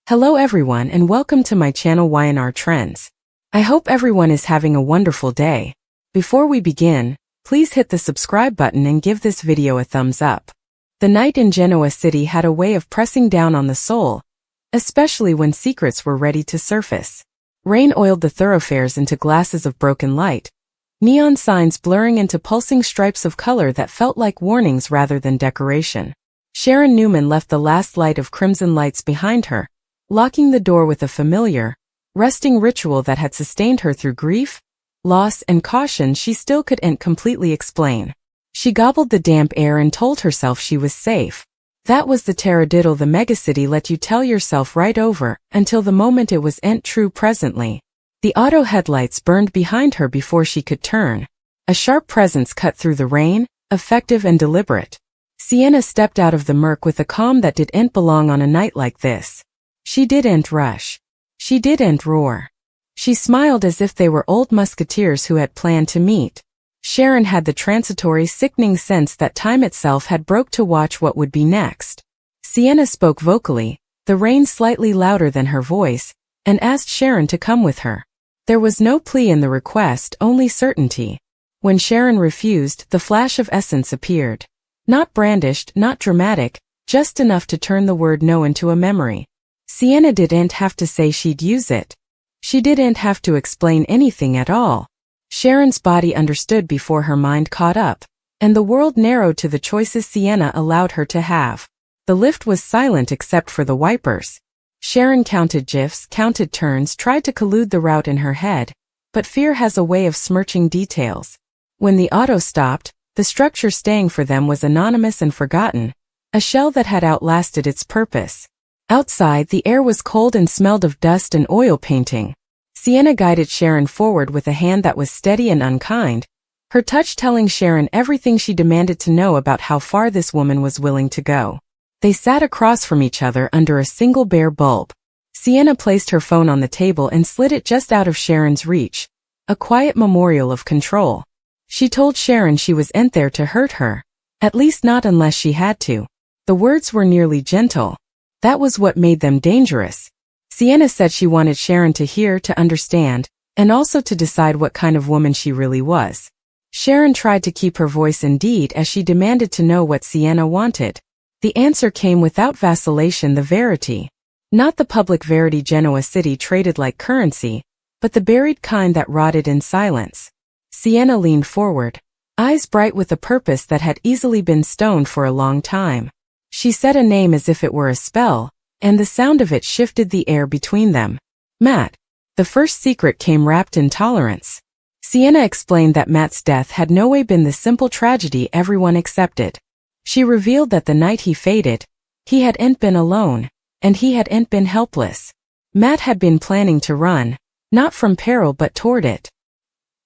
Hello everyone and welcome to my channel YNR Trends. I hope everyone is having a wonderful day. Before we begin, please hit the subscribe button and give this video a thumbs up. The night in Genoa City had a way of pressing down on the soul, especially when secrets were ready to surface. Rain oiled the thoroughfares into glasses of broken light, neon signs blurring into pulsing stripes of color that felt like warnings rather than decoration. Sharon Newman left the last light of crimson lights behind her, locking the door with a familiar, resting ritual that had sustained her through grief, loss, and caution she still couldn't completely explain. She gobbled the damp air and told herself she was safe. That was the taradiddle the megacity let you tell yourself right over, until the moment it wasn't true presently. The auto headlights burned behind her before she could turn. A sharp presence cut through the rain, effective and deliberate. Sienna stepped out of the murk with a calm that didn't belong on a night like this. She didn't rush. She didn't roar. She smiled as if they were old musketeers who had planned to meet. Sharon had the transitory, sickening sense that time itself had broke to watch what would be next. Sienna spoke vocally, the rain slightly louder than her voice, and asked Sharon to come with her. There was no plea in the request, only certainty. When Sharon refused, the flash of essence appeared. Not brandished, not dramatic, just enough to turn the word no into a memory. Sienna didn't have to say she'd use it. She didn't have to explain anything at all. Sharon's body understood before her mind caught up, and the world narrowed to the choices Sienna allowed her to have. The lift was silent except for the wipers. Sharon counted gifs, counted turns, tried to collude the route in her head, but fear has a way of smirching details. When the auto stopped, the structure staying for them was anonymous and forgotten, a shell that had outlasted its purpose. Outside, the air was cold and smelled of dust and oil painting. Sienna guided Sharon forward with a hand that was steady and unkind, her touch telling Sharon everything she demanded to know about how far this woman was willing to go. They sat across from each other under a single bare bulb. Sienna placed her phone on the table and slid it just out of Sharon's reach, a quiet memorial of control. She told Sharon she wasn't there to hurt her, at least not unless she had to. The words were nearly gentle. That was what made them dangerous. Sienna said she wanted Sharon to hear, to understand, and also to decide what kind of woman she really was. Sharon tried to keep her voice in deed as she demanded to know what Sienna wanted. The answer came without vacillation, the verity. Not the public verity Genoa City traded like currency, but the buried kind that rotted in silence. Sienna leaned forward, eyes bright with a purpose that had easily been stoned for a long time. She said a name as if it were a spell, and the sound of it shifted the air between them. Matt. The first secret came wrapped in tolerance. Sienna explained that Matt's death had no way been the simple tragedy everyone accepted. She revealed that the night he faded, he hadn't been alone, and he hadn't been helpless. Matt had been planning to run, not from peril but toward it.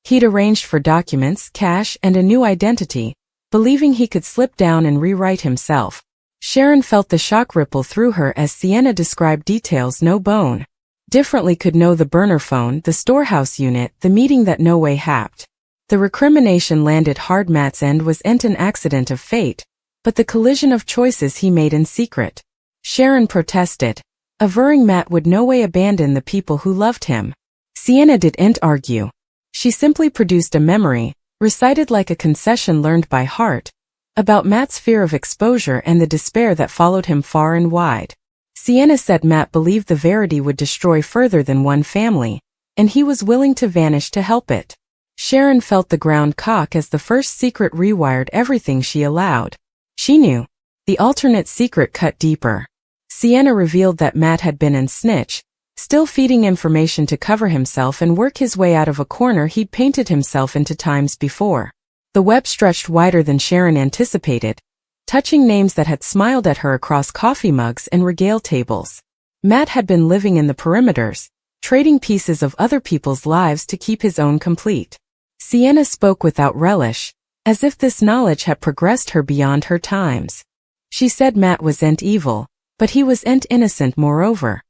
He'd arranged for documents, cash, and a new identity, believing he could slip down and rewrite himself. Sharon felt the shock ripple through her as Sienna described details no bone differently could know: the burner phone, the storehouse unit, the meeting that no way happened. The recrimination landed hard. Matt's end wasn't an accident of fate, but the collision of choices he made in secret. Sharon protested, averring Matt would no way abandon the people who loved him. Sienna didn't argue. She simply produced a memory, recited like a concession learned by heart, about Matt's fear of exposure and the despair that followed him far and wide. Sienna said Matt believed the verity would destroy further than one family, and he was willing to vanish to help it. Sharon felt the ground cock as the first secret rewired everything she allowed. She knew. The alternate secret cut deeper. Sienna revealed that Matt had been an snitch, still feeding information to cover himself and work his way out of a corner he'd painted himself into times before. The web stretched wider than Sharon anticipated, touching names that had smiled at her across coffee mugs and regale tables. Matt had been living in the perimeters, trading pieces of other people's lives to keep his own complete. Sienna spoke without relish, as if this knowledge had progressed her beyond her times. She said Matt wasn't evil, but he wasn't innocent moreover.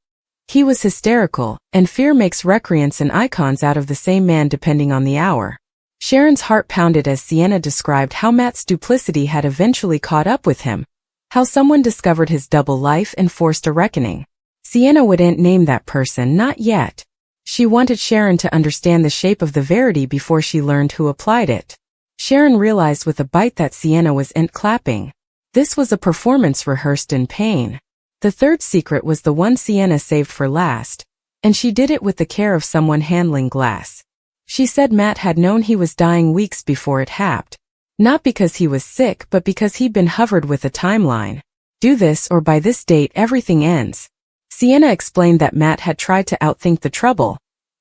He was hysterical, and fear makes recreants and icons out of the same man depending on the hour. Sharon's heart pounded as Sienna described how Matt's duplicity had eventually caught up with him, how someone discovered his double life and forced a reckoning. Sienna wouldn't name that person, not yet. She wanted Sharon to understand the shape of the verity before she learned who applied it. Sharon realized with a bite that Sienna wasn't clapping. This was a performance rehearsed in pain. The third secret was the one Sienna saved for last, and she did it with the care of someone handling glass. She said Matt had known he was dying weeks before it happened. Not because he was sick, but because he'd been hovered with a timeline. Do this or by this date everything ends. Sienna explained that Matt had tried to outthink the trouble,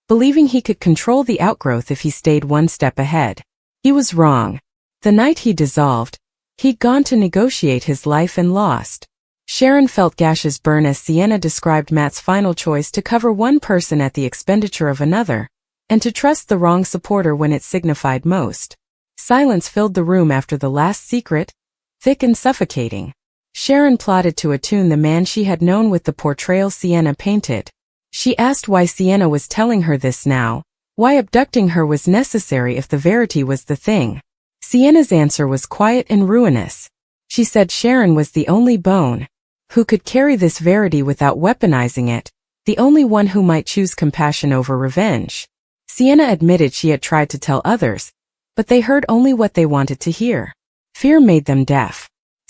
believing he could control the outgrowth if he stayed one step ahead. He was wrong. The night he dissolved, he'd gone to negotiate his life and lost. Sharon felt gashes burn as Sienna described Matt's final choice to cover one person at the expenditure of another, and to trust the wrong supporter when it signified most. Silence filled the room after the last secret, thick and suffocating. Sharon plotted to attune the man she had known with the portrayal Sienna painted. She asked why Sienna was telling her this now, why abducting her was necessary if the verity was the thing. Sienna's answer was quiet and ruinous. She said Sharon was the only bone who could carry this verity without weaponizing it, the only one who might choose compassion over revenge. Sienna admitted she had tried to tell others, but they heard only what they wanted to hear. Fear made them deaf.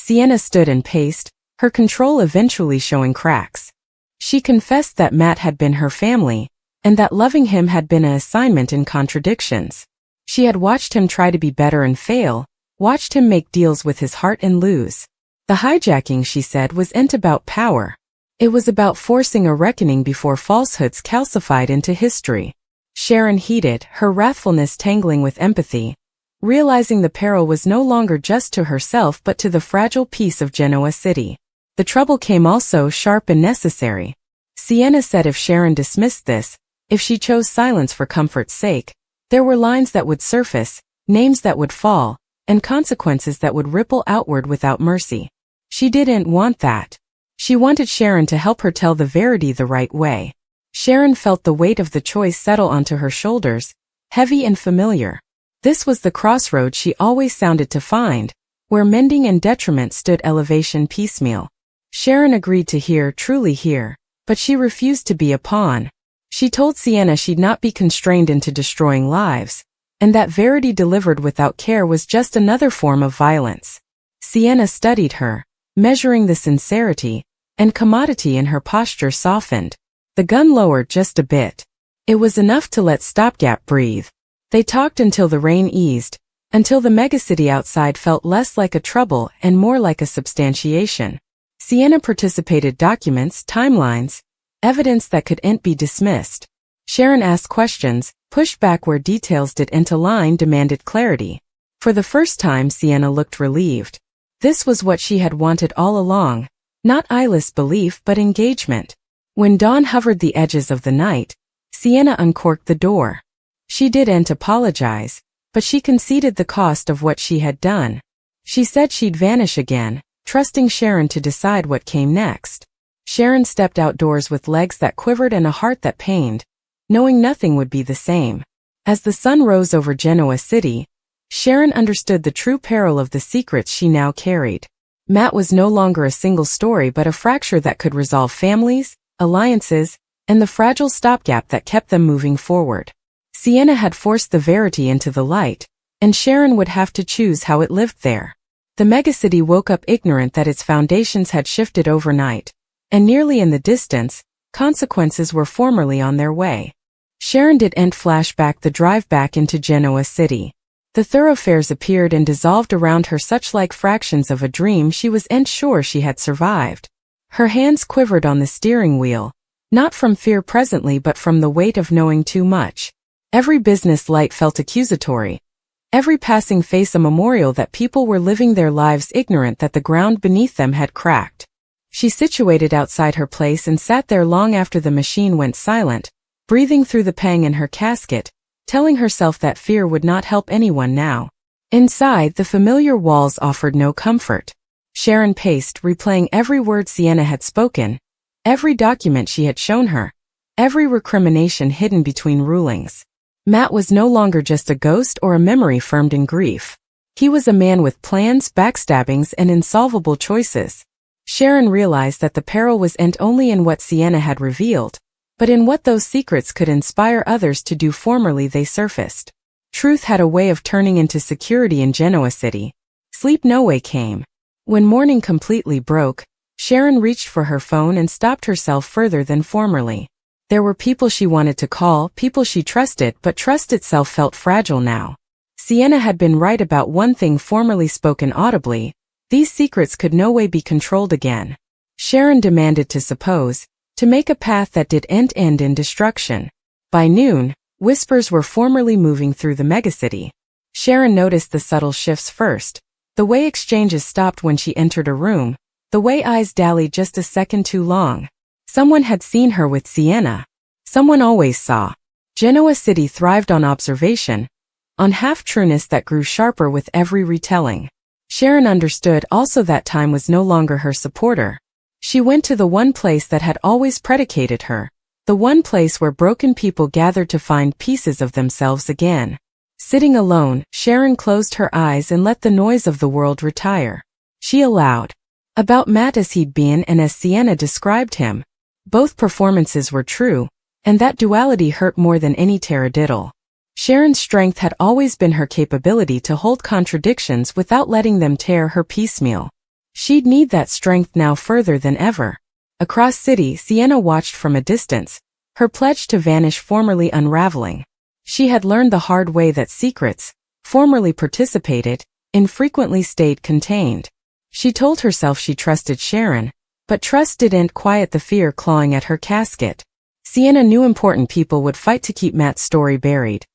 Sienna stood and paced, her control eventually showing cracks. She confessed that Matt had been her family, and that loving him had been an assignment in contradictions. She had watched him try to be better and fail, watched him make deals with his heart and lose. The hijacking, she said, wasn't about power. It was about forcing a reckoning before falsehoods calcified into history. Sharon heeded, her wrathfulness tangling with empathy, realizing the peril was no longer just to herself but to the fragile peace of Genoa City. The trouble came also sharp and necessary. Sienna said if Sharon dismissed this, if she chose silence for comfort's sake, there were lines that would surface, names that would fall, and consequences that would ripple outward without mercy. She didn't want that. She wanted Sharon to help her tell the verity the right way. Sharon felt the weight of the choice settle onto her shoulders, heavy and familiar. This was the crossroad she always sounded to find, where mending and detriment stood elevation piecemeal. Sharon agreed to hear, truly hear, but she refused to be a pawn. She told Sienna she'd not be constrained into destroying lives, and that verity delivered without care was just another form of violence. Sienna studied her, measuring the sincerity, and commodity in her posture softened. The gun lowered just a bit. It was enough to let Stopgap breathe. They talked until the rain eased, until the megacity outside felt less like a trouble and more like a substantiation. Sienna participated documents, timelines, evidence that couldn't be dismissed. Sharon asked questions, pushed back where details didn't align, demanded clarity. For the first time Sienna looked relieved. This was what she had wanted all along, not eyeless belief but engagement. When dawn hovered the edges of the night, Sienna uncorked the door. She didn't apologize, but she conceded the cost of what she had done. She said she'd vanish again, trusting Sharon to decide what came next. Sharon stepped outdoors with legs that quivered and a heart that pained, knowing nothing would be the same. As the sun rose over Genoa City, Sharon understood the true peril of the secrets she now carried. Matt was no longer a single story but a fracture that could resolve families, alliances, and the fragile stopgap that kept them moving forward. Sienna had forced the verity into the light, and Sharon would have to choose how it lived there. The megacity woke up ignorant that its foundations had shifted overnight, and nearly in the distance, consequences were formerly on their way. Sharon didn't flash back the drive back into Genoa City. The thoroughfares appeared and dissolved around her such like fractions of a dream she wasn't sure she had survived. Her hands quivered on the steering wheel, not from fear presently but from the weight of knowing too much. Every business light felt accusatory. Every passing face a memorial that people were living their lives ignorant that the ground beneath them had cracked. She situated outside her place and sat there long after the machine went silent, breathing through the pang in her casket, telling herself that fear would not help anyone now. Inside, the familiar walls offered no comfort. Sharon paced, replaying every word Sienna had spoken, every document she had shown her, every recrimination hidden between rulings. Matt was no longer just a ghost or a memory firmed in grief. He was a man with plans, backstabbings, and insolvable choices. Sharon realized that the peril wasn't only in what Sienna had revealed, but in what those secrets could inspire others to do formerly they surfaced. Truth had a way of turning into security in Genoa City. Sleep no way came. When morning completely broke, Sharon reached for her phone and stopped herself further than formerly. There were people she wanted to call, people she trusted, but trust itself felt fragile now. Sienna had been right about one thing formerly spoken audibly: these secrets could no way be controlled again. Sharon demanded to make a path that didn't end in destruction. By noon, whispers were formally moving through the megacity. Sharon noticed the subtle shifts first: the way exchanges stopped when she entered a room, the way eyes dallied just a second too long. Someone had seen her with Sienna. Someone always saw. Genoa City thrived on observation, on half-trueness that grew sharper with every retelling. Sharon understood also that time was no longer her supporter. She went to the one place that had always predicated her, the one place where broken people gathered to find pieces of themselves again. Sitting alone, Sharon closed her eyes and let the noise of the world retire. She allowed. About Matt as he'd been and as Sienna described him. Both performances were true, and that duality hurt more than any taradiddle. Sharon's strength had always been her capability to hold contradictions without letting them tear her piecemeal. She'd need that strength now further than ever. Across city, Sienna watched from a distance, her pledge to vanish formerly unraveling. She had learned the hard way that secrets, formerly participated, infrequently stayed contained. She told herself she trusted Sharon, but trust didn't quiet the fear clawing at her casket. Sienna knew important people would fight to keep Matt's story buried,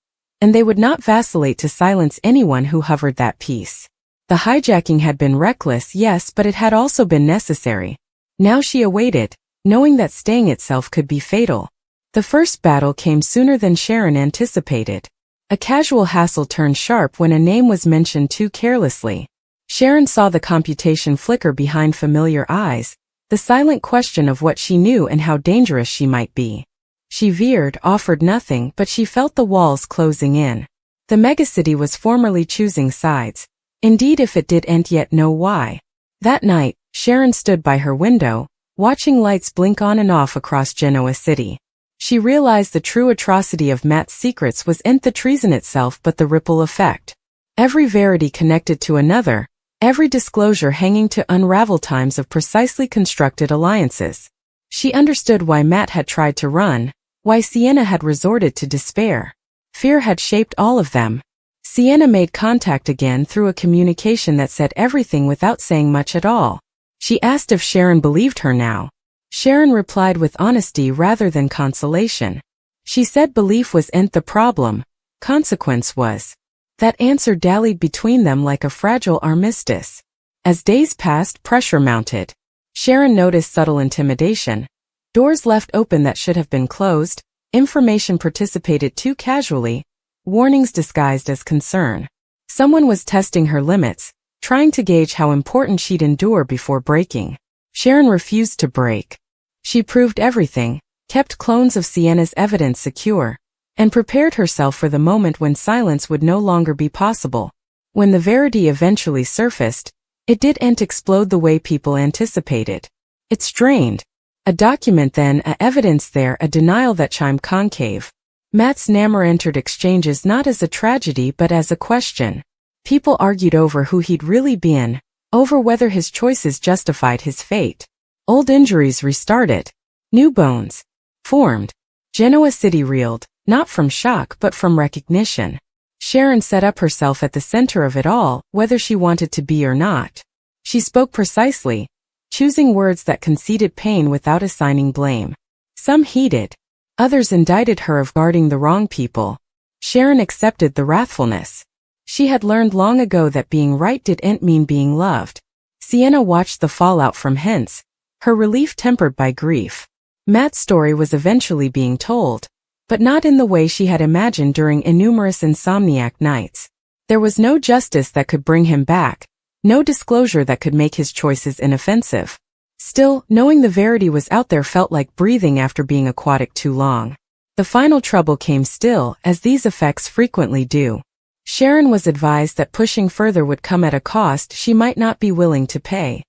and they would not vacillate to silence anyone who hovered that peace. The hijacking had been reckless, yes, but it had also been necessary. Now she awaited, knowing that staying itself could be fatal. The first battle came sooner than Sharon anticipated. A casual hassle turned sharp when a name was mentioned too carelessly. Sharon saw the computation flicker behind familiar eyes, the silent question of what she knew and how dangerous she might be. She veered, offered nothing, but she felt the walls closing in. The megacity was formerly choosing sides. Indeed, if it didn't yet know why. That night, Sharon stood by her window, watching lights blink on and off across Genoa City. She realized the true atrocity of Matt's secrets wasn't the treason itself but the ripple effect. Every verity connected to another, every disclosure hanging to unravel times of precisely constructed alliances. She understood why Matt had tried to run, why Sienna had resorted to despair. Fear had shaped all of them. Sienna made contact again through a communication that said everything without saying much at all. She asked if Sharon believed her now. Sharon replied with honesty rather than consolation. She said belief wasn't the problem, consequence was. That answer dallied between them like a fragile armistice. As days passed, pressure mounted. Sharon noticed subtle intimidation. Doors left open that should have been closed, information participated too casually, warnings disguised as concern. Someone was testing her limits, trying to gauge how important she'd endure before breaking. Sharon refused to break. She proved everything, kept clones of Sienna's evidence secure, and prepared herself for the moment when silence would no longer be possible. When the verity eventually surfaced, it didn't explode the way people anticipated. It strained. A document then, a evidence there, a denial that chimed concave. Matt's Namor entered exchanges not as a tragedy but as a question. People argued over who he'd really been, over whether his choices justified his fate. Old injuries restarted. New bones formed. Genoa City reeled, not from shock but from recognition. Sharon set up herself at the center of it all, whether she wanted to be or not. She spoke precisely, choosing words that conceded pain without assigning blame. Some heeded. Others indicted her of guarding the wrong people. Sharon accepted the wrathfulness. She had learned long ago that being right didn't mean being loved. Sienna watched the fallout from hence, her relief tempered by grief. Matt's story was eventually being told, but not in the way she had imagined during innumerous insomniac nights. There was no justice that could bring him back, no disclosure that could make his choices inoffensive. Still, knowing the verity was out there felt like breathing after being aquatic too long. The final trouble came still, as these effects frequently do. Sharon was advised that pushing further would come at a cost she might not be willing to pay.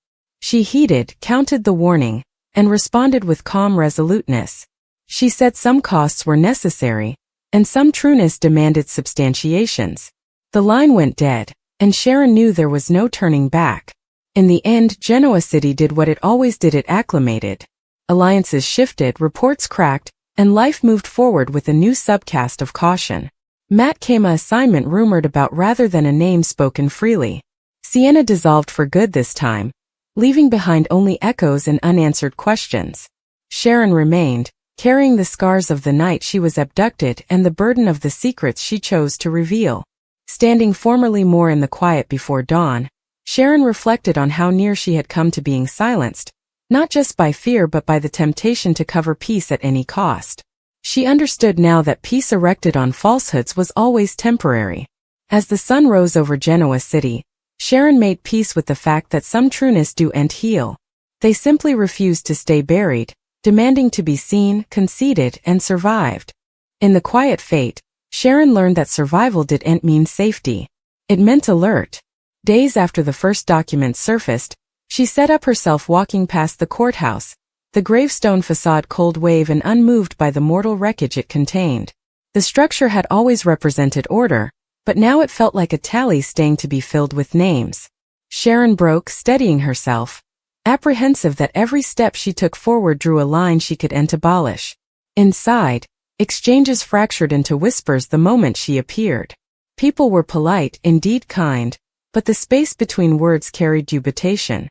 She heeded, counted the warning, and responded with calm resoluteness. She said some costs were necessary, and some trueness demanded substantiations. The line went dead, and Sharon knew there was no turning back. In the end, Genoa City did what it always did: it acclimated. Alliances shifted, reports cracked, and life moved forward with a new subcast of caution. Matt came a assignment rumored about rather than a name spoken freely. Sienna dissolved for good this time, leaving behind only echoes and unanswered questions. Sharon remained, carrying the scars of the night she was abducted and the burden of the secrets she chose to reveal. Standing formerly more in the quiet before dawn, Sharon reflected on how near she had come to being silenced, not just by fear but by the temptation to cover peace at any cost. She understood now that peace erected on falsehoods was always temporary. As the sun rose over Genoa City, Sharon made peace with the fact that some trueness do and heal. They simply refused to stay buried, demanding to be seen, conceded, and survived. In the quiet fate, Sharon learned that survival didn't mean safety. It meant alert. Days after the first documents surfaced, she set up herself walking past the courthouse, the gravestone facade cold wave and unmoved by the mortal wreckage it contained. The structure had always represented order, but now it felt like a tally staying to be filled with names. Sharon broke, steadying herself, apprehensive that every step she took forward drew a line she couldn't abolish. Inside, exchanges fractured into whispers the moment she appeared. People were polite, indeed kind, but the space between words carried dubitation.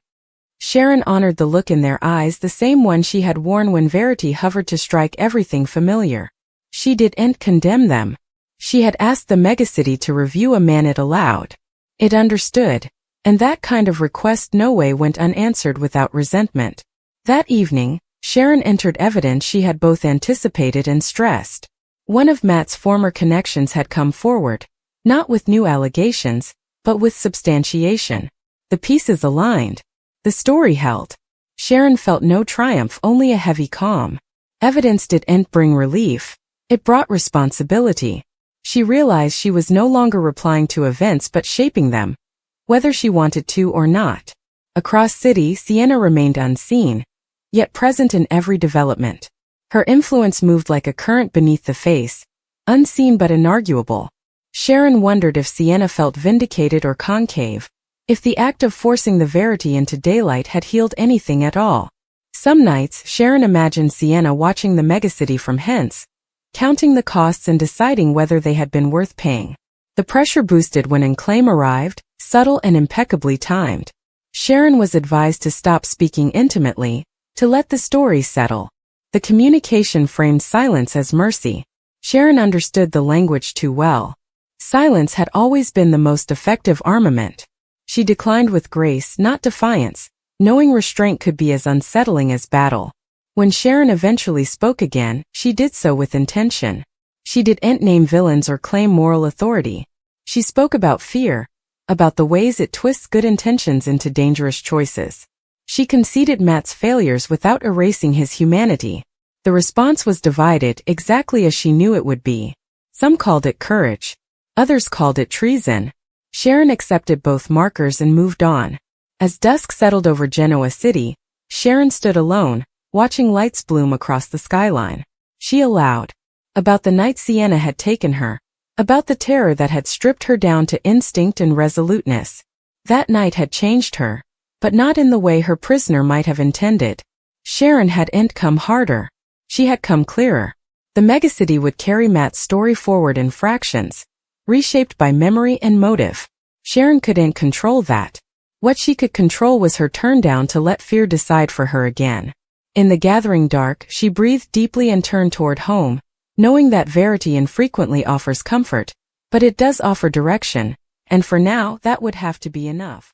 Sharon honored the look in their eyes, the same one she had worn when Verity hovered to strike everything familiar. She didn't condemn them. She had asked the megacity to review a man it allowed. It understood, and that kind of request no way went unanswered without resentment. That evening, Sharon entered evidence she had both anticipated and stressed. One of Matt's former connections had come forward, not with new allegations, but with substantiation. The pieces aligned. The story held. Sharon felt no triumph, only a heavy calm. Evidence didn't bring relief. It brought responsibility. She realized she was no longer replying to events but shaping them, whether she wanted to or not. Across city, Sienna remained unseen, yet present in every development. Her influence moved like a current beneath the face, unseen but inarguable. Sharon wondered if Sienna felt vindicated or concave, if the act of forcing the Verity into daylight had healed anything at all. Some nights, Sharon imagined Sienna watching the megacity from hence, counting the costs and deciding whether they had been worth paying. The pressure boosted when an claim arrived, subtle and impeccably timed. Sharon was advised to stop speaking intimately, to let the story settle. The communication framed silence as mercy. Sharon understood the language too well. Silence had always been the most effective armament. She declined with grace, not defiance, knowing restraint could be as unsettling as battle. When Sharon eventually spoke again, she did so with intention. She didn't name villains or claim moral authority. She spoke about fear, about the ways it twists good intentions into dangerous choices. She conceded Matt's failures without erasing his humanity. The response was divided, exactly as she knew it would be. Some called it courage. Others called it treason. Sharon accepted both markers and moved on. As dusk settled over Genoa City, Sharon stood alone, watching lights bloom across the skyline. She allowed. About the night Sienna had taken her. About the terror that had stripped her down to instinct and resoluteness. That night had changed her, but not in the way her prisoner might have intended. Sharon hadn't come harder. She had come clearer. The megacity would carry Matt's story forward in fractions, reshaped by memory and motive. Sharon couldn't control that. What she could control was her turn down to let fear decide for her again. In the gathering dark, she breathed deeply and turned toward home, knowing that Verity infrequently offers comfort, but it does offer direction, and for now that would have to be enough.